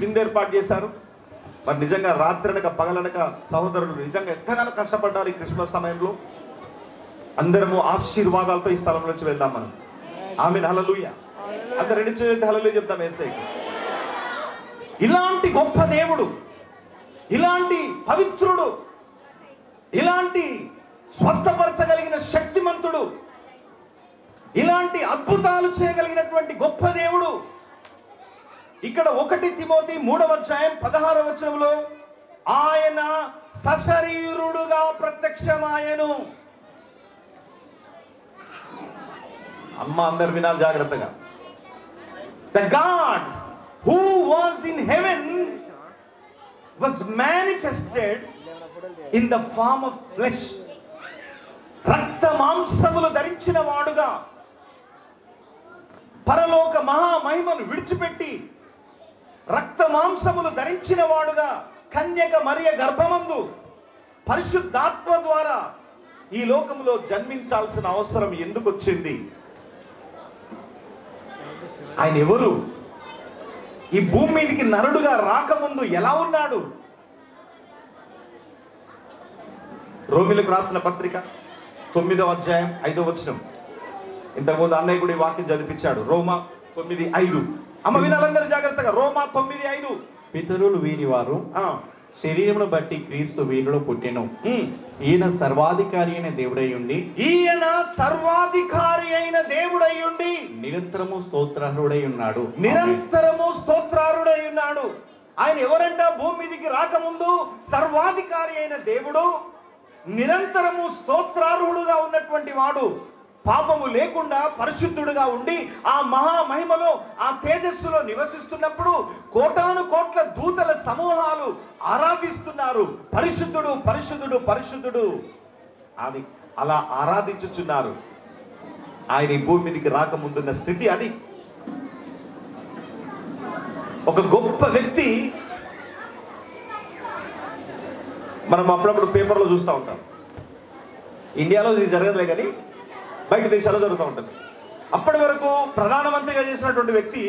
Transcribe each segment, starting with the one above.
విందు ఏర్పాటు చేశారు. మరి నిజంగా రాత్రనక పగలనక సహోదరులు నిజంగా ఎంతగానో కష్టపడ్డారు ఈ క్రిస్మస్ సమయంలో. అందరము ఆశీర్వాదాలతో ఈ స్థలం నుంచి వెళ్దాం మనం. ఆమేన్, హల్లెలూయా. అందరు రెండు చేతులెత్తి హల్లెలూయా చెప్దాం యేసయ్యకి. ఇలాంటి గొప్ప దేవుడు, ఇలాంటి పవిత్రుడు, ఇలాంటి స్వస్థపరచగలిగిన శక్తిమంతుడు, ఇలాంటి అద్భుతాలు చేయగలిగినటువంటి గొప్ప దేవుడు ఇక్కడ 1 తిమోతి 3వ అధ్యాయం 16వ వచనంలో ఆయన సశరీరుడుగా ప్రత్యక్షమాయెను. అమ్మ అందరు వినాలి జాగ్రత్తగా. The God who was in heaven was manifested in the form of flesh. రక్త మాంసములు ధరించిన వాడుగా పరలోక మహామహిమను విడిచిపెట్టి రక్త మాంసములు ధరించిన వాడుగా కన్యక మరియ గర్భమందు పరిశుద్ధాత్మ ద్వారా ఈ లోకంలో జన్మించాల్సిన అవసరం ఎందుకు వచ్చింది? ఆయన ఎవరు? ఈ భూమి మీదకి నరుడుగా రాకముందు ఎలా ఉన్నాడు? రోమిలకు రాసిన పత్రిక 9వ అధ్యాయం 5వ వచనం. ఇంతకుముందు అన్నయ్య కూడా ఈ వాక్యం చదివించాడు. రోమా 9:5. అమ్మ వినాలందరూ జాగ్రత్తగా. రోమా 9:5. పితరులు వీరి వారు శరీరమును బట్టి క్రీస్తు వీరిలో పుట్టెను. ఈయన సర్వాధికారి అయిన దేవుడై ఉండి నిరంతరము స్తోత్రార్హుడై ఉన్నాడు. ఆయన ఎవరంట? భూమి మీదికి రాకముందు సర్వాధికారి అయిన దేవుడు, నిరంతరము స్తోత్రార్హుడుగా ఉన్నటువంటి వాడు, పాపము లేకుండా పరిశుద్ధుడుగా ఉండి ఆ మహామహిమలో ఆ తేజస్సులో నివసిస్తున్నప్పుడు కోటాను కోట్ల దూతల సమూహాలు ఆరాధిస్తున్నారు. పరిశుద్ధుడు, పరిశుద్ధుడు, పరిశుద్ధుడు అది అలా ఆరాధించుచున్నారు. ఆయన ఈ భూమి మీదకి రాకముందున్న స్థితి అది. ఒక గొప్ప వ్యక్తి. మనం అప్పుడప్పుడు పేపర్లో చూస్తూ ఉంటాం. ఇండియాలో ఇది జరగదులే కానీ బయట దేశాల్లో జరుగుతూ ఉంటుంది. అప్పటి వరకు ప్రధానమంత్రిగా చేసినటువంటి వ్యక్తి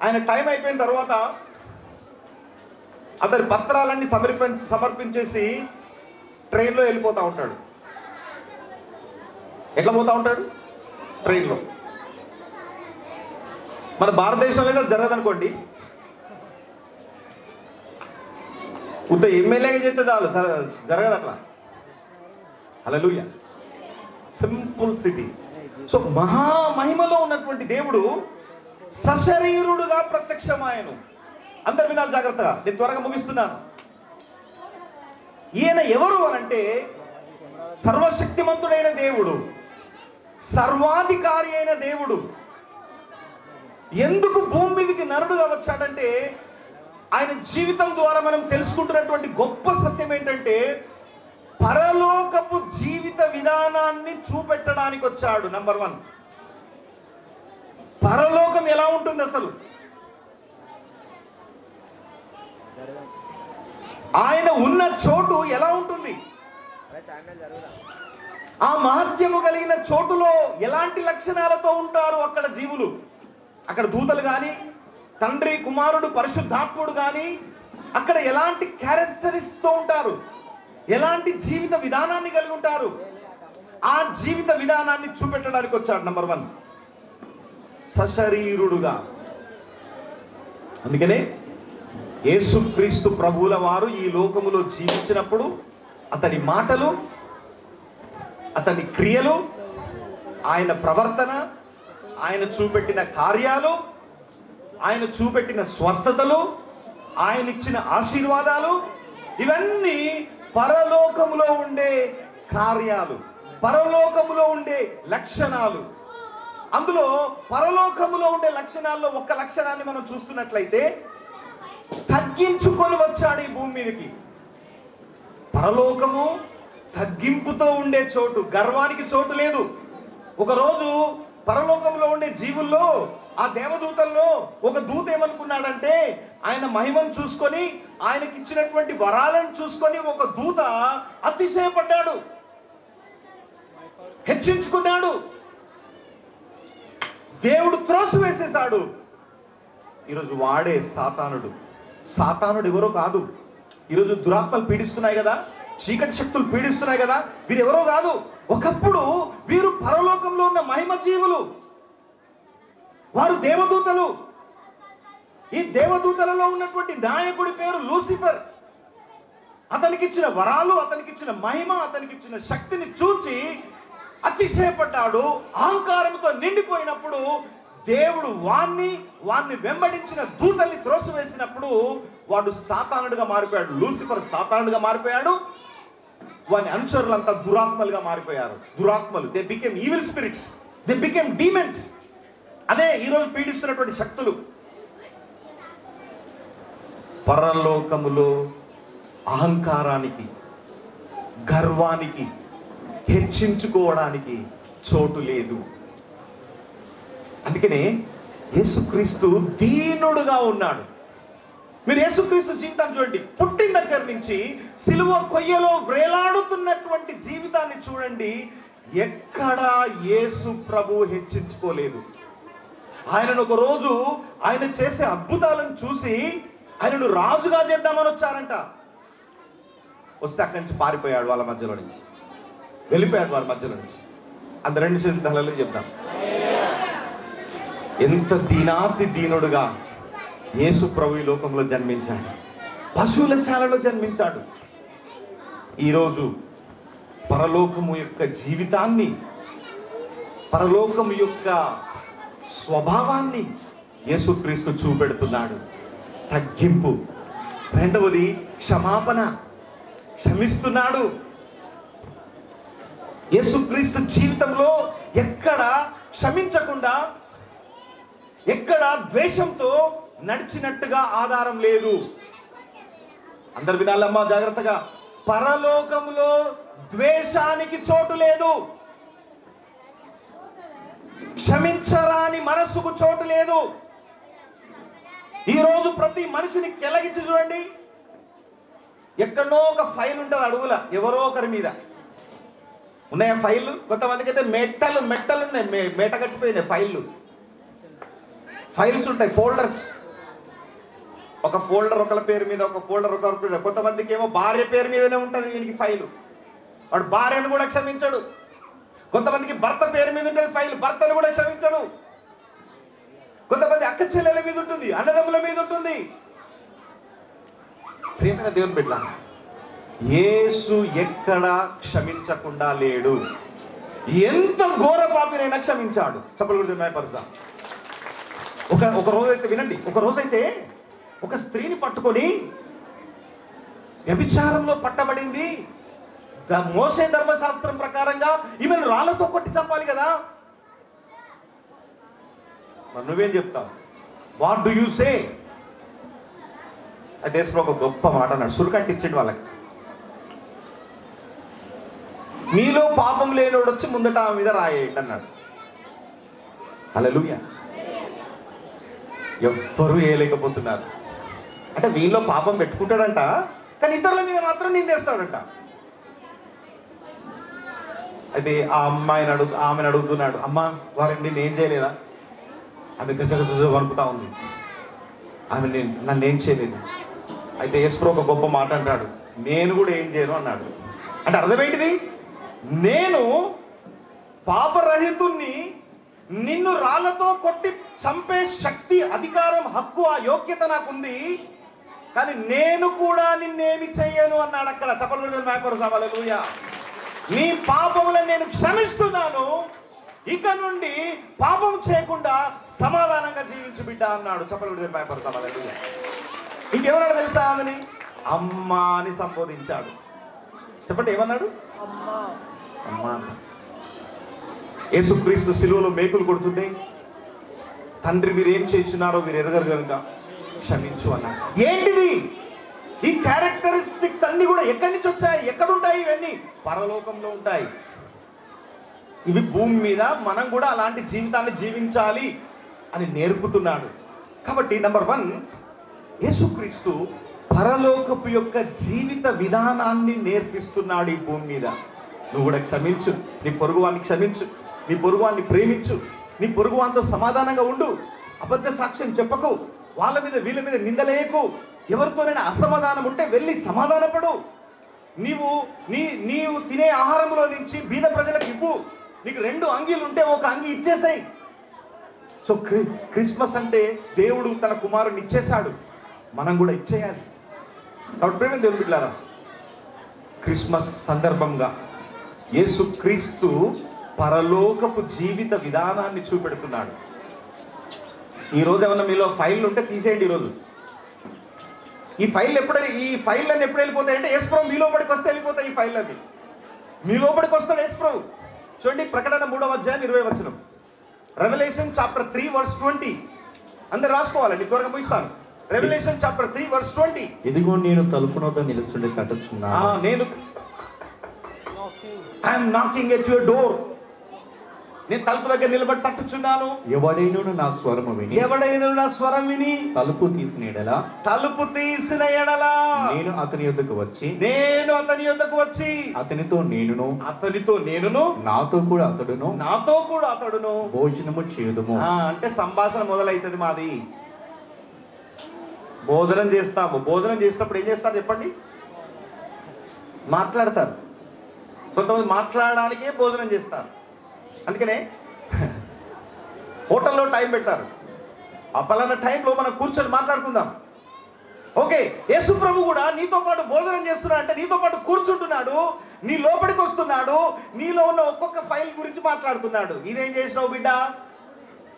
ఆయన టైం అయిపోయిన తర్వాత అతని పత్రాలన్నీ సమర్పించేసి ట్రైన్లో వెళ్ళిపోతూ ఉంటాడు. ఎట్లా పోతూ ఉంటాడు? ట్రైన్లో. మన భారతదేశంలో అయితే జరగదనుకోండి. ఉత్త ఎమ్మెల్యేగా చేస్తే చాలు, జరగదు అట్లా. హల్లెలూయా. Simple city. సో మహామహిమలో ఉన్నటువంటి దేవుడు సశరీరుడుగా ప్రత్యక్షమాయను. అందరు వినాలి జాగ్రత్తగా, నేను త్వరగా ముగిస్తున్నాను. ఈయన ఎవరు అనంటే సర్వశక్తిమంతుడైన దేవుడు, సర్వాధికారి అయిన దేవుడు. ఎందుకు భూమి మీదకి నరుడుగా వచ్చాడంటే ఆయన జీవితం ద్వారా మనం తెలుసుకుంటున్నటువంటి గొప్ప సత్యం ఏంటంటే పరలోకపు జీవిత విధానాన్ని చూపెట్టడానికి వచ్చాడు. నంబర్ 1, పరలోకం ఎలా ఉంటుంది అసలు? ఆయన ఉన్న చోటు ఎలా ఉంటుంది? ఆ మహత్యము కలిగిన చోటులో ఎలాంటి లక్షణాలతో ఉంటారు అక్కడ జీవులు? అక్కడ దూతలు కానీ, తండ్రి, కుమారుడు, పరిశుద్ధాత్ముడు కానీ అక్కడ ఎలాంటి క్యారెక్టరిస్టిక్స్ తో ఉంటారు? ఎలాంటి జీవిత విధానాన్ని కలిగి ఉంటారు? ఆ జీవిత విధానాన్ని చూపెట్టడానికి వచ్చాడు. నంబర్ 1, సశరీరుడుగా. అందుకనే యేసుక్రీస్తు ప్రభువుల వారు ఈ లోకములో జీవించినప్పుడు అతని మాటలు, అతని క్రియలు, ఆయన ప్రవర్తన, ఆయన చూపెట్టిన కార్యాలు, ఆయన చూపెట్టిన స్వస్థతలు, ఆయన ఇచ్చిన ఆశీర్వాదాలు, ఇవన్నీ పరలోకములో ఉండే కార్యాలు, పరలోకములో ఉండే లక్షణాలు. అందులో పరలోకములో ఉండే లక్షణాల్లో ఒక లక్షణాన్ని మనం చూస్తున్నట్లయితే తగ్గించుకొని వచ్చాడు ఈ భూమి మీదకి. పరలోకము తగ్గింపుతో ఉండే చోటు, గర్వానికి చోటు లేదు. ఒకరోజు పరలోకంలో ఉండే జీవుల్లో, ఆ దేవదూతల్లో ఒక దూత ఏమనుకున్నాడంటే ఆయన మహిమను చూసుకొని, ఆయనకి ఇచ్చినటువంటి వరాలను చూసుకొని ఒక దూత అతిశయపడ్డాడు, హెచ్చించుకున్నాడు. దేవుడు త్రోసివేసేశాడు. ఈరోజు వాడే సాతానుడు ఎవరో కాదు. ఈరోజు దురాత్మలు పీడిస్తున్నాయి కదా, చీకటి శక్తులు పీడిస్తున్నాయి కదా, వీరు ఎవరో కాదు. ఒకప్పుడు వీరు పరలోకంలో ఉన్న మహిమ జీవులు, వారు దేవదూతలు. ఈ దేవదూతలలో ఉన్నటువంటి నాయకుడి పేరు లూసిఫర్. అతనికిచ్చిన వరాలు, అతనికిచ్చిన మహిమ, అతనికిచ్చిన శక్తిని చూచి అతిశయపడ్డాడు. అహంకారంతో నిండిపోయినప్పుడు దేవుడు వాణ్ణి వెంబడించిన దూతల్ని త్రోసివేసినప్పుడు వాడు సాతానుడిగా మారిపోయాడు. లూసిఫర్ సాతానుడిగా మారిపోయాడు. వాని అనుచరులంతా దురాత్మలుగా మారిపోయారు. దురాత్మలు, they became evil spirits, they became demons. అదే ఈరోజు పీడిస్తున్నటువంటి శక్తులు. పరలోకములో అహంకారానికి, గర్వానికి, హెచ్చించుకోవడానికి చోటు లేదు. అందుకనే యేసుక్రీస్తు దీనుడుగా ఉన్నాడు. మీరు యేసుక్రీస్తు జీవితాన్ని చూడండి. పుట్టిన దగ్గర నుంచి సిలువ కొయ్యలో వ్రేలాడుతున్నటువంటి జీవితాన్ని చూడండి. ఎక్కడా యేసు ప్రభు హెచ్చించుకోలేదు. ఆయనను ఒక రోజు ఆయన చేసే అద్భుతాలను చూసి ఆయనను రాజుగా చేద్దామని వచ్చారంట. వస్తే అక్కడి నుంచి పారిపోయాడు, వాళ్ళ మధ్యలో నుంచి వెళ్ళిపోయాడు, వాళ్ళ మధ్యలో నుంచి. అంత రెండు చేతులలో చెప్తాం. ఎంత దీనాతి దీనుడుగా యేసు ప్రభు ఈ లోకంలో జన్మించాడు. పశువుల శాలలో జన్మించాడు. ఈరోజు పరలోకము యొక్క జీవితాన్ని, పరలోకము యొక్క స్వభావాన్ని యేసుక్రీస్తు చూపెడుతున్నాడు. తగ్గింపు. రెండవది క్షమాపణ, క్షమిస్తున్నాడు. యేసుక్రీస్తు జీవితంలో ఎక్కడ క్షమించకుండా, ఎక్కడ ద్వేషంతో నడిచినట్టుగా ఆధారం లేదు. అందరు వినాలమ్మా జాగ్రత్తగా. పరలోకంలో ద్వేషానికి చోటు లేదు. క్షమించరాని మనసుకు చోటు లేదు. ఈరోజు ప్రతి మనిషిని కెలగించి చూడండి. ఎక్కడో ఒక ఫైల్ ఉంటుంది అడుగుల, ఎవరో ఒకరి మీద ఉన్నాయా ఫైళ్ళు. కొంతమందికి అయితే మెట్టలు ఉన్నాయి, మేట కట్టిపోయినాయి ఫైల్స్ ఉంటాయి, ఫోల్డర్స్. ఒక ఫోల్డర్ ఒకరి పేరు మీద, ఒక ఫోల్డర్ ఒకరి పేరు మీద. కొంతమందికి ఏమో భార్య పేరు మీదనే ఉంటుంది వీనికి ఫైలు, వాడు భార్యను కూడా క్షమించడు. కొంతమందికి భర్త పేరు మీద ఉంటుంది ఫైల్, భర్తను కూడా క్షమించడు. కొంతమంది అక్క చెల్లెల మీద ఉంటుంది, అన్నదమ్ముల మీద ఉంటుంది. ప్రియమైన దేవుని బిడ్డ, యేసు ఎక్కడ క్షమించకుండా లేడు. ఎంత ఘోర పాపినైనా క్షమించాడు. చెప్పగలుగుతున్నాయి. ఒక రోజైతే వినండి, ఒక రోజైతే ఒక స్త్రీని పట్టుకొని వ్యభిచారంలో పట్టబడింది. మోసే ధర్మశాస్త్రం ప్రకారంగా ఈమెను రాళ్లతో కొట్టి చంపాలి కదా. మరి నువ్వేం చెప్తావు? What do you say? ఆ దేశంలో ఒక గొప్ప మాట అన్నాడు, సురుకంటిచ్చిండు వాళ్ళకి. మీలో పాపం లేనోడు వచ్చి ముందట ఆమె మీద రాయేయండి అన్నాడు. హల్లెలూయా. ఎవ్వరూ వేయలేకపోతున్నారు. అంటే వీళ్ళలో పాపం పెట్టుకుంటాడంట, కానీ ఇతరుల మీద మాత్రం నిందేస్తాడంట. అయితే ఆ ఆమెను అడుగుతున్నాడు, అమ్మా వారిని నేను ఏం చేయలేదా? ఆమె గజగజ వణుకుతా ఉంది. ఆమె నన్ను ఏం చేయలేదు. అయితే యేసు ఒక గొప్ప మాట అంటాడు, నేను కూడా ఏం చేయను అన్నాడు. అంటే అర్థమేంటిది? నేను పాపరహితుణ్ణి, నిన్ను రాళ్లతో కొట్టి చంపే శక్తి, అధికారం, హక్కు, ఆ యోగ్యత నాకుంది, కానీ నేను కూడా నిన్నేమి చెయ్యను అన్నాడు అక్కడ. హల్లెలూయా. నీ పాపములను నేను క్షమిస్తున్నాను, ఇక నుండి పాపం చేయకుండా సమాధానంగా జీవించు బిడ్డ అన్నాడు. హల్లెలూయా. ఇంకేమన్నాడు తెలుసా? ఆమెని అమ్మా అని సంబోధించాడు. చెప్పండి, ఏమన్నాడు? అమ్మా. యేసుక్రీస్తు సిలువలో మేకులు కొడుతుంటే, తండ్రి వీరు ఏం చేస్తున్నారో వీరు ఎరగరు కనుక క్షమించు అన్నాడు. ఏంటిది? ఈ క్యారెక్టరిస్టిక్స్ అన్ని కూడా ఎక్కడి నుంచి వచ్చాయి? ఎక్కడుంటాయి? ఇవన్నీ పరలోకంలో ఉంటాయి. ఇవి భూమి మీద మనం కూడా అలాంటి జీవితాన్ని జీవించాలి అని నేర్పుతున్నాడు. కాబట్టి నెంబర్ 1, యేసుక్రీస్తు పరలోకపు యొక్క జీవిత విధానాన్ని నేర్పిస్తున్నాడు ఈ భూమి మీద. నువ్వు కూడా క్షమించు, నీ పొరుగువాన్ని క్షమించు, నీ పొరుగువాన్ని ప్రేమించు, నీ పొరుగువానితో సమాధానంగా ఉండు, అబద్ధ సాక్ష్యం చెప్పకు, వాళ్ళ మీద వీళ్ళ మీద నిందలేకు. ఎవరితోనైనా అసమాధానం ఉంటే వెళ్ళి సమాధానపడు. నీవు తినే ఆహారంలో నుంచి బీద ప్రజలకు ఇవ్వు. నీకు 2 అంగీలు ఉంటే ఒక అంగి ఇచ్చేసాయి. సో క్రిస్మస్ అంటే దేవుడు తన కుమారుని ఇచ్చేశాడు, మనం కూడా ఇచ్చేయాలి. కాబట్టి ప్రేమ దేవుని బిడ్డలారా, క్రిస్మస్ సందర్భంగా యేసుక్రీస్తు పరలోకపు జీవిత విధానాన్ని చూపెడుతున్నాడు. ఈరోజు ఏమన్నా మీలో ఫైల్ ఉంటే తీసేయండి. ఈరోజు ఈ ఫైల్ అన్ని ఎప్పుడు వెళ్ళిపోతాయి అంటే యేసుప్రభు మీ లోపలికి వస్తే వెళ్ళిపోతాయి. ఈ ఫైల్ అన్ని మీ లోపలికి వస్తాడు యేసుప్రభు. చూడండి, ప్రకటన 3వ అధ్యాయం 20వ వచనం. Revelation chapter 3 verse 20. అందరు రాసుకోవాలండి, త్వరగా ముగిస్తాను. Revelation chapter 3 verse 20. ఇదిగో నేను తలుపు వద్ద నిలుచుండి తట్టుచున్నాను. I'm knocking at your door. నేను తలుపు దగ్గర నిలబడి తట్టుచున్నాను. ఎవడైనను నా స్వరం విని తలుపు తీసిన ఎడల నేను అతని యొద్దకు వచ్చి అతనితో నేనును నాతో కూడా అతడును భోజనము చేయుదుము. అంటే సంభాషణ మొదలైతుంది మాది. భోజనం చేస్తాము. భోజనం చేసినప్పుడు ఏం చేస్తారు చెప్పండి? మాట్లాడతారు. కొంతమంది మాట్లాడడానికే భోజనం చేస్తారు. అందుకనే హోటల్లో టైం పెట్టారు. ఆ పలానా టైంలో మనం కూర్చొని మాట్లాడుకుందాం. ఓకే, యేసు ప్రభు కూడా నీతో పాటు భోజనం చేస్తున్నాడు అంటే నీతో పాటు కూర్చుంటున్నాడు, నీ లోపలికి వస్తున్నాడు, నీలో ఉన్న ఒక్కొక్క ఫైల్ గురించి మాట్లాడుతున్నాడు. ఇదేం చేసినావు బిడ్డ,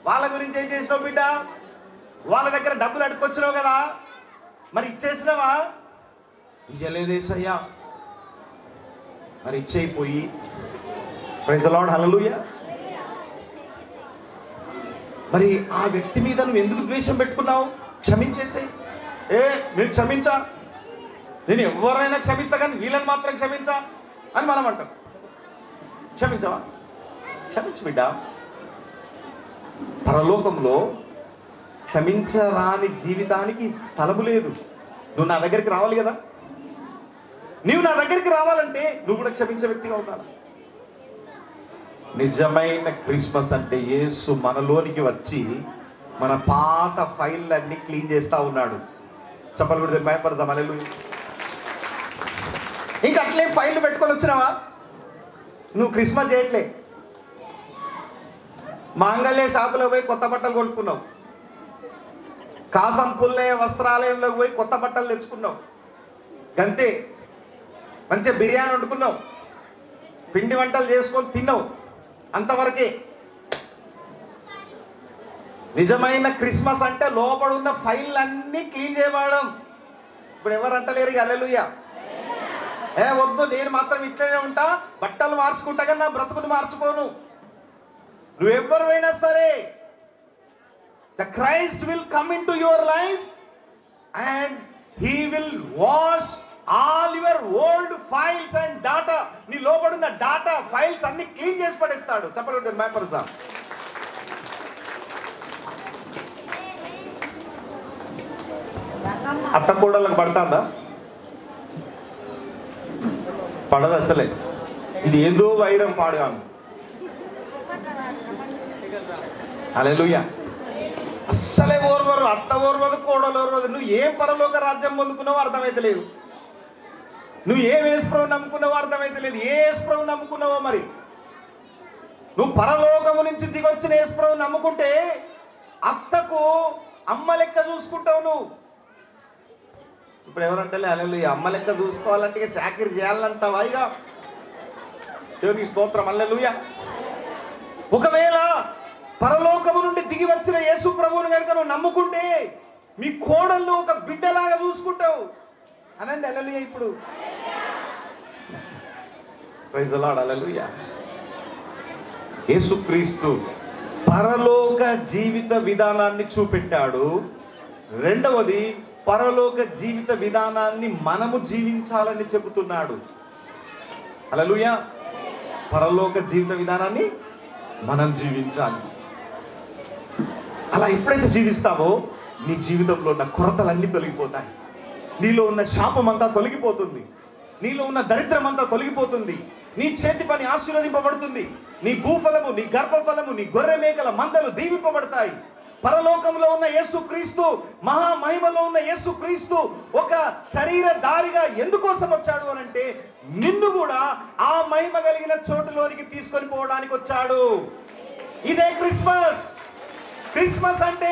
వాళ్ళ గురించి ఏం చేసినావు బిడ్డ, వాళ్ళ దగ్గర డబ్బులు అడుక్కొచ్చినావు కదా, మరి ఇచ్చేసినావా? ఇయ్యలేదేసయ్యా, మరి ఇచ్చేయిపోయి. ప్రైజ్ ది లార్డ్, హల్లెలూయా. మరి ఆ వ్యక్తి మీద నువ్వు ఎందుకు ద్వేషం పెట్టుకున్నావు? క్షమించేసేయి. నేను క్షమించా, నేను ఎవరైనా క్షమిస్తా కానీ వీళ్ళని మాత్రం క్షమించా అని మనం అంటాం. క్షమించవా? క్షమించు బిడ్డ. పరలోకంలో క్షమించరాని జీవితానికి స్థలము లేదు. నువ్వు నా దగ్గరికి రావాలి కదా. నీవు నా దగ్గరికి రావాలంటే నువ్వు కూడా క్షమించే వ్యక్తిగా అవుతావు. నిజమైన క్రిస్మస్ అంటే యేసు మనలోనికి వచ్చి మన పాత ఫైళ్ళన్నీ క్లీన్ చేస్తా ఉన్నాడు. చెప్పలు కూడా భయపడదాం. హల్లెలూయా. ఇంకా అట్లే ఫైల్ పెట్టుకొని వచ్చినావా? నువ్వు క్రిస్మస్ చేయట్లే. మాంగళ్య షాపులో పోయి కొత్త బట్టలు కొనుక్కున్నావు. కాసంపుల్లే వస్త్రాలయంలోకి పోయి కొత్త బట్టలు తెచ్చుకున్నావు. గంతే. మంచిగా బిర్యానీ వండుకున్నావు, పిండి వంటలు చేసుకొని తిన్నావు, అంతవరకే. నిజమైన క్రిస్మస్ అంటే లోపల ఉన్న ఫైల్ అన్నీ క్లీన్ చేయడం. ఇప్పుడు ఎవరు అంటలేరు హల్లెలూయా. వద్దు, నేను మాత్రం ఇట్లనే ఉంటా, బట్టలు మార్చుకుంటా కానీ నా బ్రతుకును మార్చుకోను. నువ్వెవరైనా సరే, the Christ will come in to your life and he will wash all your old files and data. నీ లోపడున్న డాటా ఫైల్స్ అన్ని క్లీన్ చేసి పడేస్తాడు. చెప్పలేదు మ్యాపర్సా. అత్త కూడలకు పడతాడా? పడదు అసలే. ఇది ఏదో వైరం పాడుగాను. హల్లెలూయా. అస్సలే ఓర్వరు, అత్త ఓర్వదు, కోడలు ఓర్వదు. నువ్వు ఏ పరలోక రాజ్యం పొందుకున్నావో అర్థమైతే లేదు. నువ్వు ఏ యేసుప్రభువు నమ్ముకున్నావో అర్థమైతే లేదు. ఏ యేసుప్రభువు నమ్ముకున్నావో మరి. నువ్వు పరలోకము నుంచి దిగొచ్చిన యేసుప్రభువు నమ్ముకుంటే అత్తకు అమ్మ లెక్క చూసుకుంటావు నువ్వు. ఇప్పుడు ఎవరంటే హల్లెలూయా, అమ్మ లెక్క చూసుకోవాలంటే చాకిరి చేయాలంటావా? ఇక దేవునికి స్తోత్రం, హల్లెలూయా. ఒకవేళ పరలోకము నుండి దిగి వచ్చిన యేసు ప్రభువుని కనుక నువ్వు నమ్ముకుంటే మీ కోడళ్ళు ఒక బిడ్డలాగా చూసుకుంటావు. అనండి హల్లెలూయా. ఇప్పుడు ప్రైజ్ ది లార్డ్, హల్లెలూయా. యేసుక్రీస్తు పరలోక జీవిత విధానాన్ని చూపెట్టాడు. రెండవది, పరలోక జీవిత విధానాన్ని మనము జీవించాలని చెబుతున్నాడు. హల్లెలూయా. పరలోక జీవిత విధానాన్ని మనం జీవించాలి. అలా ఎప్పుడైతే జీవిస్తావో నీ జీవితంలో ఉన్న కొరతలన్నీ తొలగిపోతాయి. నీలో ఉన్న శాపం అంతా తొలగిపోతుంది. నీలో ఉన్న దరిద్రం అంతా తొలగిపోతుంది. నీ చేతి పని ఆశీర్వదింపబడుతుంది. నీ భూఫలము, నీ గర్భఫలము, నీ గొర్రె మేకల మందలు దీవింపబడతాయి. పరలోకంలో ఉన్న యేసుక్రీస్తు, మహామహిమలో ఉన్న యేసుక్రీస్తు ఒక శరీరధారిగా ఎందుకోసం వచ్చాడు అనంటే నిన్ను కూడా ఆ మహిమ కలిగిన చోటులోనికి తీసుకొని పోవడానికి వచ్చాడు. ఇదే క్రిస్మస్. క్రిస్మస్ అంటే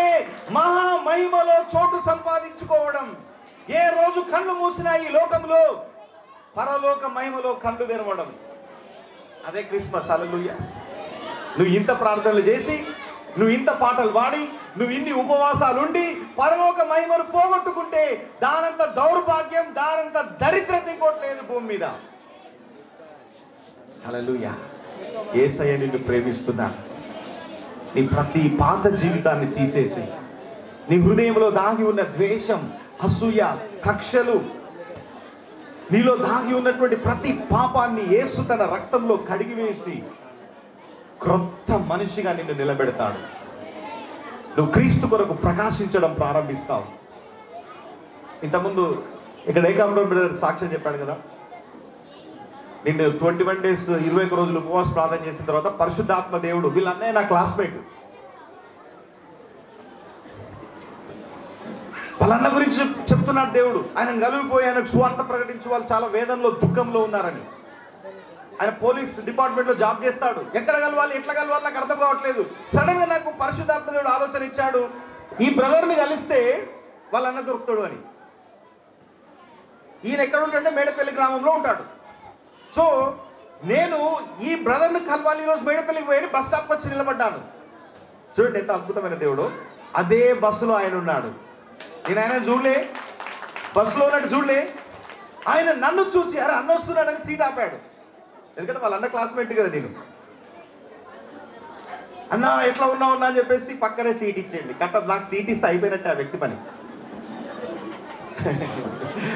మహామహిమలో చోటు సంపాదించుకోవడం. ఏ రోజు కళ్ళు మూసినా ఈ లోకంలో పరలోక మహిమలో కళ్ళు తెరవడం, అదే క్రిస్మస్. హల్లెలూయా. నువ్వు ఇంత ప్రార్థనలు చేసి, నువ్వు ఇంత పాటలు పాడి, నువ్వు ఇన్ని ఉపవాసాలు ఉండి పరలోక మహిమను పోగొట్టుకుంటే దానంత దౌర్భాగ్యం, దానంత దరిద్రత ఇంకోట్లేదు భూమి మీద. హల్లెలూయా. యేసయ్య నిన్ను ప్రేమిస్తున్నాడు. నీ ప్రతి పాత జీవితాన్ని తీసేసి, నీ హృదయంలో దాగి ఉన్న ద్వేషం, అసూయ, కక్షలు, నీలో దాగి ఉన్నటువంటి ప్రతి పాపాన్ని యేసు తన రక్తంలో కడిగివేసి క్రొత్త మనిషిగా నిన్ను నిలబెడతాడు. నువ్వు క్రీస్తు కొరకు ప్రకాశించడం ప్రారంభిస్తావు. ఇంతకుముందు ఇక్కడ ఏకాంబరం బ్రదర్ సాక్ష్యం చెప్పాడు కదా, నిన్ను 21 days 21 రోజులు ఉపవాస ప్రార్థన చేసిన తర్వాత పరిశుద్ధాత్మ దేవుడు, వీళ్ళన్నయ్య నా క్లాస్మేట్, వాళ్ళన్న గురించి చెప్తున్నాడు దేవుడు. ఆయన కలిగిపోయి ఆయనకు సువార్త ప్రకటించు వాళ్ళు చాలా వేదనలో, దుఃఖంలో ఉన్నారని. ఆయన పోలీస్ డిపార్ట్మెంట్లో జాబ్ చేస్తాడు. ఎక్కడ కలవాలి, ఎట్లా కలవాలి నాకు అర్థం కావట్లేదు. సడన్ గా నాకు పరిశుద్ధాత్మ దేవుడు ఆలోచన ఇచ్చాడు, ఈ బ్రదర్ని కలిస్తే వాళ్ళన్న దొరుకుతాడు అని. ఈయన ఎక్కడ ఉంటాడంటే మేడపల్లి గ్రామంలో ఉంటాడు. సో నేను ఈ బ్రదర్ని కలవాలి, ఈరోజు మేడపల్లికి పోయి బస్ స్టాప్కి వచ్చి నిలబడ్డాను. చూడండి ఎంత అద్భుతమైన దేవుడు. అదే బస్సులో ఆయన ఉన్నాడు. నేను ఆయన చూడలే, బస్సులో ఉన్నట్టు చూడలే. ఆయన నన్ను చూసి అరే అన్న వస్తున్నాడని సీట్ ఆపాడు. ఎందుకంటే వాళ్ళ అన్న క్లాస్మేట్ కదా నేను. అన్న ఎట్లా ఉన్నావు అన్నా అని చెప్పేసి పక్కనే సీట్ ఇచ్చేయండి. కరెక్ట్, నాకు సీట్ ఇస్తే అయిపోయినట్టే ఆ వ్యక్తి పని.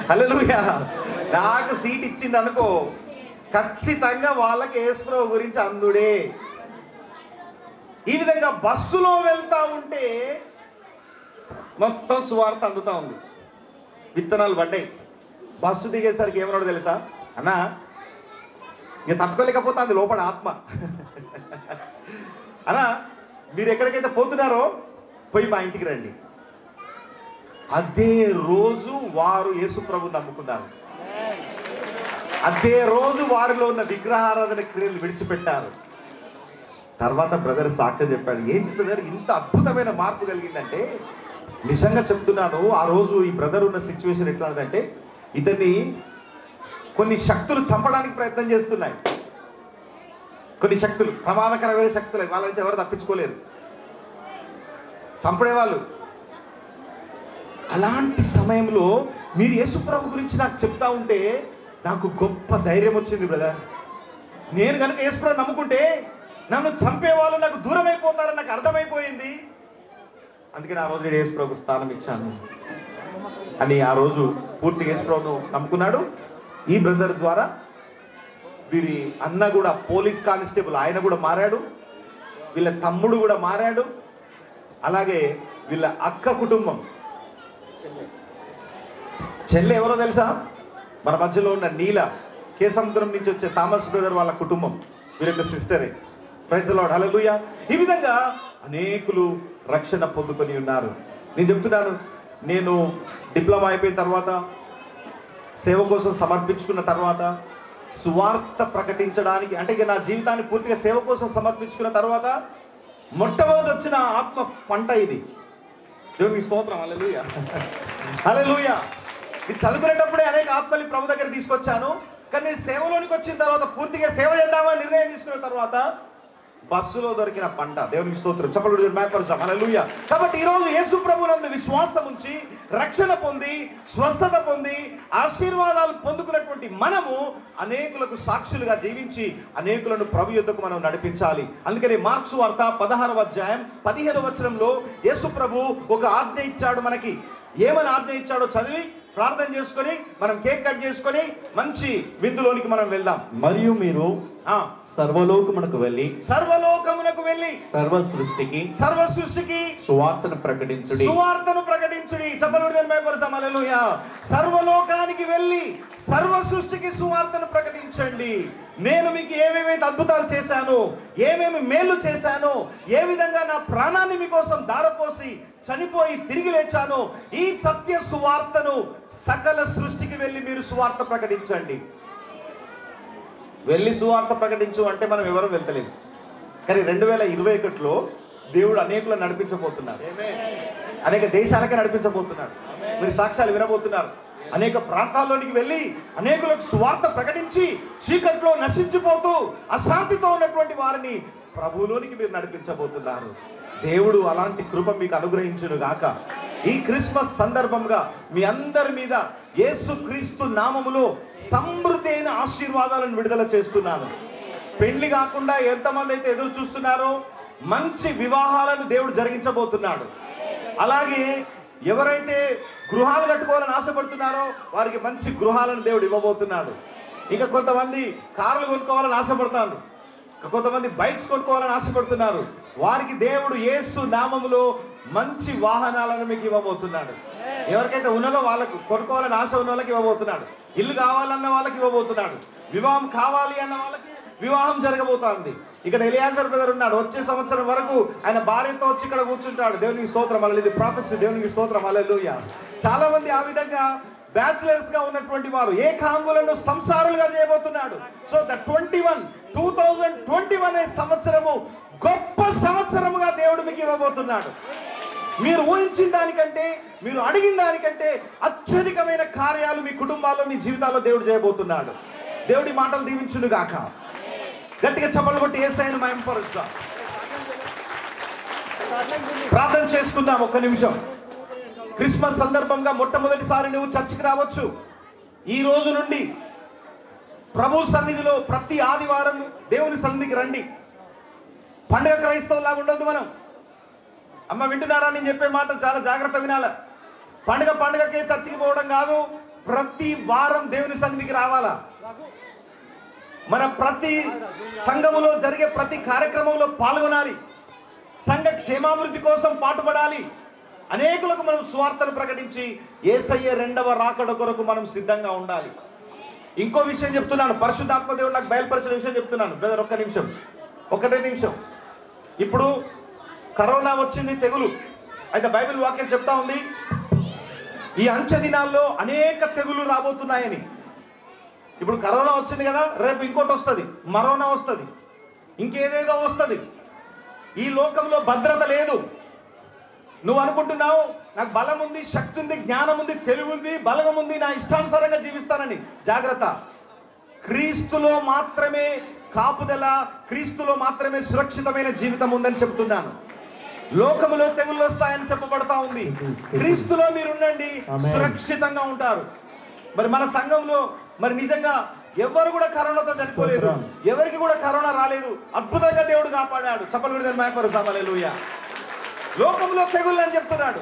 హల్లెలూయా. నాకు సీట్ ఇచ్చింది అనుకో, ఖచ్చితంగా వాళ్ళకి యేసుప్రభు గురించి అందుడే. ఈ విధంగా బస్సులో వెళ్తా ఉంటే మొత్తం సువార్త అందుతా ఉంది. విత్తనాలు పడ్డాయి. బస్సు దిగేసరికి ఏమన్నాడు తెలుసా, అన్న ఇక తట్టుకోలేకపోతుంది లోపల ఆత్మ. అన్న మీరు ఎక్కడికైతే పోతున్నారో పోయి మా ఇంటికి రండి. అదే రోజు వారు యేసు ప్రభువుని నమ్ముకున్నారు. అదే రోజు వారిలో ఉన్న విగ్రహారాధన క్రియలు విడిచిపెట్టారు. తర్వాత బ్రదర్ సాక్ష్యం చెప్పాడు. ఏంటి బ్రదర్ ఇంత అద్భుతమైన మార్పు కలిగిందంటే, నిజంగా చెప్తున్నాను, ఆ రోజు ఈ బ్రదర్ ఉన్న సిచ్యువేషన్ ఎట్లా ఉందంటే, ఇతన్ని కొన్ని శక్తులు చంపడానికి ప్రయత్నం చేస్తున్నాయి. కొన్ని శక్తులు, ప్రమాదకరమైన శక్తులు, వాళ్ళ నుంచి ఎవరు తప్పించుకోలేరు, చంపడేవాళ్ళు. అలాంటి సమయంలో మీరు యేసుప్రభు గురించి నాకు చెప్తా ఉంటే నాకు గొప్ప ధైర్యం వచ్చింది బ్రదర్. నేను కనుక యేసుప్రభు నమ్ముకుంటే నన్ను చంపేవాళ్ళు నాకు దూరం అయిపోతారని నాకు అర్థమైపోయింది. అందుకని ఆ రోజు నేను యేసుప్రభు స్థానం ఇచ్చాను అని ఆ రోజు పూర్తిగా యేసుప్రభును నమ్ముకున్నాడు. ఈ బ్రదర్ ద్వారా వీరి అన్న కూడా పోలీస్ కానిస్టేబుల్, ఆయన కూడా మారాడు. వీళ్ళ తమ్ముడు కూడా మారాడు. అలాగే వీళ్ళ అక్క కుటుంబం, చెల్లె ఎవరో తెలుసా, మన మధ్యలో ఉన్న నీల, కేసముద్రం నుంచి వచ్చే థామస్ బ్రదర్ వాళ్ళ కుటుంబం, వీరి యొక్క సిస్టరే. Praise the Lord. హల్లెలూయా. ఈ విధంగా అనేకులు రక్షణ పొందుకొని ఉన్నారు. నేను చెప్తున్నాను, నేను డిప్లొమా అయిపోయిన తర్వాత, సేవ కోసం సమర్పించుకున్న తర్వాత, సువార్త ప్రకటించడానికి అంటే ఇక నా జీవితాన్ని పూర్తిగా సేవ కోసం సమర్పించుకున్న తర్వాత మొట్టమొదటి వచ్చిన ఆత్మ పంట ఇది. దేవునికి స్తోత్రం. హల్లెలూయా. హల్లెలూయా. ఇది చదువుకునేటప్పుడే అనేక ఆత్మల్ని ప్రభు దగ్గర తీసుకొచ్చాను. కానీ నేను సేవలోనికి వచ్చిన తర్వాత, పూర్తిగా సేవ చేద్దామని నిర్ణయం తీసుకున్న తర్వాత బస్సులో దొరికిన పంట. దేవునికి స్తోత్రం. చెప్పలు మేపరుస్తాం. హల్లెలూయా. కాబట్టి ఈరోజు యేసు ప్రభువునందు విశ్వాసం ఉంచి రక్షణ పొంది స్వస్థత పొంది ఆశీర్వాదాలు పొందుకున్నటువంటి మనము అనేకులకు సాక్షులుగా జీవించి అనేకులను ప్రభు యొద్దకు మనం నడిపించాలి. అందుకని మార్క్సు వార్త 16వ అధ్యాయం 15వ వచనంలో యేసు ప్రభు ఒక ఆజ్ఞ ఇచ్చాడు మనకి. ఏమని ఆజ్ఞ ఇచ్చాడో చదివి ప్రార్థన చేసుకొని మనం కేక్ కట్ చేసుకొని మంచి విందులోనికి మనం వెళ్దాం. మరియు మీరు సర్వలోకమునకు వెళ్ళి సర్వ సృష్టికి సువార్తను ప్రకటించుడి. హల్లెలూయా. సర్వలోకానికి వెళ్ళి సర్వ సృష్టికి సువార్తను ప్రకటించండి. నేను మీకు ఏమేమి అద్భుతాలు చేశాను, ఏమేమి మేలు చేశాను, ఏ విధంగా నా ప్రాణాన్ని మీకోసం దారపోసి చనిపోయి తిరిగి లేచాను, ఈ సత్య సువార్తను సకల సృష్టికి వెళ్ళి మీరు సువార్త ప్రకటించండి. వెళ్ళి సువార్త ప్రకటించు అంటే మనం ఎవరు వెళ్తలేము. కానీ 2021లో దేవుడు అనేకులను నడిపించబోతున్నారు. అనేక దేశాలకే నడిపించబోతున్నాడు. మీరు సాక్ష్యాలు వినబోతున్నారు. అనేక ప్రాంతాల్లోనికి వెళ్ళి అనేకులకు సువార్త ప్రకటించి చీకట్లో నశించిపోతూ అశాంతితో ఉన్నటువంటి వారిని ప్రభువులోనికి మీరు నడిపించబోతున్నారు. దేవుడు అలాంటి కృప మీకు అనుగ్రహించును గాక. ఈ క్రిస్మస్ సందర్భంగా మీ అందరి మీద యేసుక్రీస్తు నామములో సమృద్ధి అయిన ఆశీర్వాదాలను విడుదల చేస్తున్నాను. పెళ్లి కాకుండా ఎంతమంది అయితే ఎదురు చూస్తున్నారో మంచి వివాహాలను దేవుడు జరిగించబోతున్నాడు. అలాగే ఎవరైతే గృహాలు కట్టుకోవాలని ఆశపడుతున్నారో వారికి మంచి గృహాలను దేవుడు ఇవ్వబోతున్నాడు. ఇంకా కొంతమంది కార్లు కొనుక్కోవాలని ఆశపడుతున్నారు, కొంతమంది బైక్స్ కొనుక్కోవాలని ఆశపడుతున్నారు. వారికి దేవుడు యేసు నామములో మంచి వాహనాలను మీకు ఇవ్వబోతున్నాడు. ఎవరికైతే ఉన్నదో వాళ్ళకు కొనుక్కోవాలని ఆశ ఉన్న వాళ్ళకి ఇవ్వబోతున్నాడు. ఇల్లు కావాలన్న వాళ్ళకి ఇవ్వబోతున్నాడు. వివాహం కావాలి అన్న వాళ్ళకి వివాహం జరగబోతోంది. ఇక్కడ ఎలియాజర్ బ్రదర్ ఉన్నాడు. వచ్చే సంవత్సరం వరకు ఆయన భార్యతో వచ్చి ఇక్కడ కూర్చుంటాడు. దేవునికి స్తోత్రం. అలా ఇది ప్రాఫెసీ. దేవునికి స్తోత్రం. హల్లెలూయా. చాలా మంది ఆ విధంగా బ్యాచిలర్స్ గా ఉన్నటువంటి వారు ఏకాంగులను సంసారులుగా చేయబోతున్నాడు. సో ద 2021 అనే సంవత్సరము గొప్ప సంవత్సరముగా దేవుడు మీకు ఇవ్వబోతున్నాడు. మీరు ఊహించిన దానికంటే, మీరు అడిగిన దానికంటే అత్యధికమైన కార్యాలు మీ కుటుంబాల్లో, మీ జీవితాల్లో దేవుడు చేయబోతున్నాడు. దేవుడి మాటలు దీవించును గాక. గట్టిగా చప్పట్లు కొట్టి యేసయ్యను మహిమపరుస్తాం. ప్రార్థన చేసుకుందాం ఒక్క నిమిషం. క్రిస్మస్ సందర్భంగా మొట్టమొదటిసారి నువ్వు చర్చికి రావచ్చు. ఈ రోజు నుండి ప్రభు సన్నిధిలో ప్రతి ఆదివారం దేవుని సన్నిధికి రండి. పండుగ క్రైస్తవులాగా ఉండొద్దు మనం. అమ్మ వింటున్నారా? నేను చెప్పే మాట చాలా జాగ్రత్త వినాల. పండుగకే చర్చికి పోవడం కాదు, ప్రతి వారం దేవుని సన్నిధికి రావాలా. మన ప్రతి సంఘములో జరిగే ప్రతి కార్యక్రమంలో పాల్గొనాలి. సంఘ క్షేమాభివృద్ధి కోసం పాటుపడాలి. అనేకులకు మనం సువార్తను ప్రకటించి యేసయ్య రెండవ రాకడ కొరకు మనం సిద్ధంగా ఉండాలి. ఇంకో విషయం చెప్తున్నాను. పరిశుద్ధాత్మ దేవుడు నాకు బయలుపరిచిన విషయం చెప్తున్నాను. బ్రదర్ ఒకటే నిమిషం. ఇప్పుడు కరోనా వచ్చింది, తెగులు. అయితే బైబిల్ వాక్యం చెప్తా ఉంది ఈ అంచె దినాల్లో అనేక తెగులు రాబోతున్నాయని. ఇప్పుడు కరోనా వచ్చింది కదా, రేపు ఇంకోటి వస్తుంది, మరోనా వస్తుంది, ఇంకేదేదో వస్తుంది. ఈ లోకంలో భద్రత లేదు. నువ్వు అనుకుంటున్నావు నాకు బలం ఉంది, శక్తి ఉంది, జ్ఞానం ఉంది, తెలివి ఉంది, బలం ఉంది, నా ఇష్టానుసారంగా జీవిస్తానని. జాగ్రత్త. క్రీస్తులో మాత్రమే కాపుదల, క్రీస్తులో మాత్రమే సురక్షితమైన జీవితం ఉందని చెప్తున్నాను. లోకములో తెగుళ్ళు వస్తాయని చెప్పబడతా ఉంది. క్రీస్తులో మీరు ఉండండి, సురక్షితంగా ఉంటారు. మరి మన సంఘంలో మరి నిజంగా ఎవరు కూడా కరోనాతో చనిపోలేదు, ఎవరికి కూడా కరోనా రాలేదు. అద్భుతంగా దేవుడు కాపాడాడు. చప్పలు మహిమపరుస్తాం. హల్లెలూయా. లోకంలో తెగుళ్ళు అని చెప్తున్నాడు.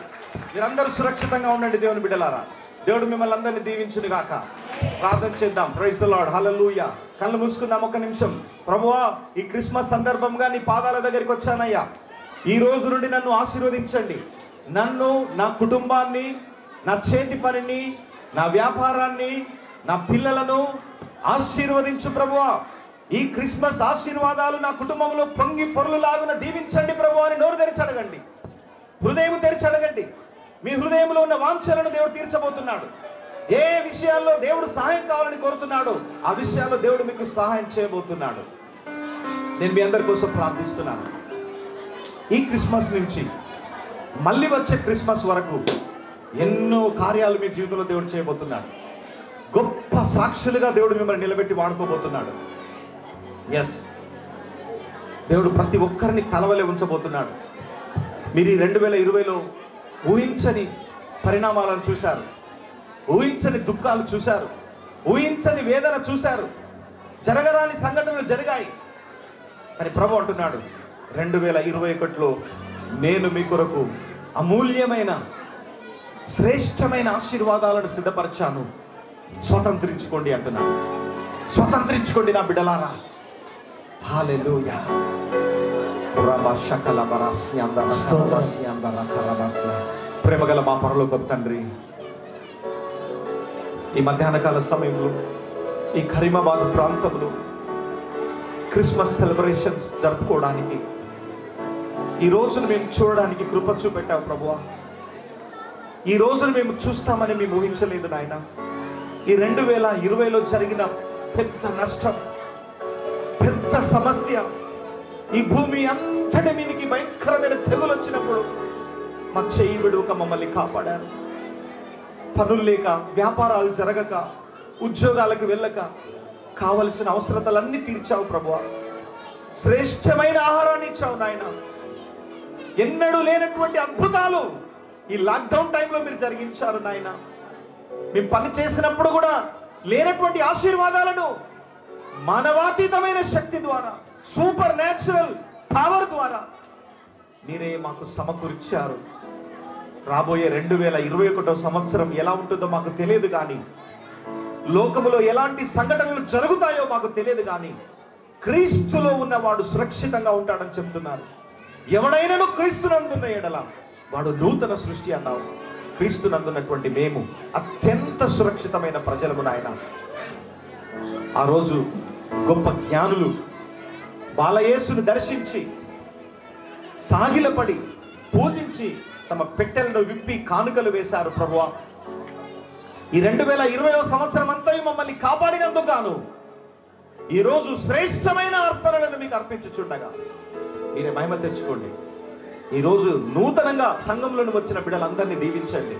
మీరందరూ సురక్షితంగా ఉండండి దేవుని బిడ్డలారా. దేవుడు మిమ్మల్ని అందరినీ దీవించును గాక. ప్రార్థన చేద్దాం. Praise the Lord. హల్లెలూయా. కళ్ళు మూసుకుందాం ఒక్క నిమిషం. ప్రభువా, ఈ క్రిస్మస్ సందర్భంగా నీ పాదాల దగ్గరికి వచ్చానయ్యా. ఈ రోజు నుండి నన్ను ఆశీర్వదించండి. నన్ను, నా కుటుంబాన్ని, నా చేతి పనిని, నా వ్యాపారాన్ని, నా పిల్లలను ఆశీర్వదించు ప్రభువా. ఈ క్రిస్మస్ ఆశీర్వాదాలు నా కుటుంబంలో పొంగి పొర్లులాగున దీవించండి ప్రభువా అని నోరు తెరిచి అడగండి. హృదయం తెరిచి అడగండి. మీ హృదయంలో ఉన్న వాంఛలను దేవుడు తీర్చబోతున్నాడు. ఏ విషయాల్లో దేవుడు సహాయం కావాలని కోరుతున్నాడో ఆ విషయాల్లో దేవుడు మీకు సహాయం చేయబోతున్నాడు. నేను మీ అందరి కోసం ప్రార్థిస్తున్నాను. ఈ క్రిస్మస్ నుంచి మళ్ళీ వచ్చే క్రిస్మస్ వరకు ఎన్నో కార్యాలు మీ జీవితంలో దేవుడు చేయబోతున్నాడు. గొప్ప సాక్షులుగా దేవుడు మిమ్మల్ని నిలబెట్టి వాడుకోబోతున్నాడు. ఎస్, దేవుడు ప్రతి ఒక్కరిని తలవలే ఉంచబోతున్నాడు. మీరు ఈ 2020లో ఊహించని పరిణామాలను చూశారు, ఊహించని దుఃఖాలు చూశారు, ఊహించని వేదన చూశారు, జరగరాని సంఘటనలు జరిగాయి. కానీ ప్రభు అంటున్నాడు 2021లో నేను మీ కొరకు అమూల్యమైన శ్రేష్టమైన ఆశీర్వాదాలను సిద్ధపరిచాను, స్వతంత్రించుకోండి అంటున్నాను. స్వతంత్రించుకోండి నా బిడ్డలారా. హల్లెలూయా. ప్రేమగల మా పరలోకపు తండ్రి, ఈ మధ్యాహ్నకాల సమయంలో ఈ కరీమాబాద్ ప్రాంతంలో క్రిస్మస్ సెలబ్రేషన్స్ జరుపుకోవడానికి, ఈ రోజును మేము చూడడానికి కృప చూపెట్టావు ప్రభువా. ఈ రోజును మేము చూస్తామని మేము ఊహించలేదు నాయన. ఈ 2020లో జరిగిన పెద్ద నష్టం, పెద్ద సమస్య, ఈ భూమి అంతటి మీదకి భయంకరమైన తెగులు వచ్చినప్పుడు మా చెయ్యి విడువక మమ్మల్ని కాపాడారు. పనులు లేక, వ్యాపారాలు జరగక, ఉద్యోగాలకు వెళ్ళక కావలసిన అవసరతలన్నీ తీర్చావు ప్రభువా. శ్రేష్టమైన ఆహారాన్ని ఇచ్చావు నాయన. ఎన్నడూ లేనటువంటి అద్భుతాలు ఈ లాక్డౌన్ టైంలో మీరు జరిగించారు నాయన. మేము పని చేసినప్పుడు కూడా లేనటువంటి ఆశీర్వాదాలను మానవాతీతమైన శక్తి ద్వారా, సూపర్ న్యాచురల్ పవర్ ద్వారా మీరే మాకు సమకూర్చారు. రాబోయే 2021 సంవత్సరం ఎలా ఉంటుందో మాకు తెలియదు కానీ, లోకములో ఎలాంటి సంఘటనలు జరుగుతాయో మాకు తెలియదు కానీ, క్రీస్తులో ఉన్నవాడు సురక్షితంగా ఉంటాడని చెప్తున్నారు. ఎవడైనాను క్రీస్తునందున్న ఎడల వాడు నూతన సృష్టి అన్నావు. క్రీస్తునందున్నటువంటి మేము అత్యంత సురక్షితమైన ప్రజలము నాయన. ఆ రోజు గొప్ప జ్ఞానులు బాలయేసును దర్శించి సాగిలపడి పూజించి తమ పెట్టెలను విప్పి కానుకలు వేశారు ప్రభువా. ఈ 2020వ సంవత్సరం అంతా మమ్మల్ని కాపాడినందుకు గాను ఈరోజు శ్రేష్టమైన అర్పణలను మీకు అర్పించుచుండగా మీరే మహిమ తెచ్చుకోండి. ఈరోజు నూతనంగా సంఘంలోని వచ్చిన బిడ్డలందరినీ దీవించండి.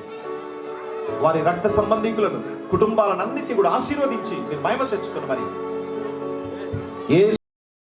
వారి రక్త సంబంధికులను, కుటుంబాలన్నింటినీ కూడా ఆశీర్వదించి మీరు మహిమ తెచ్చుకోండి. మరి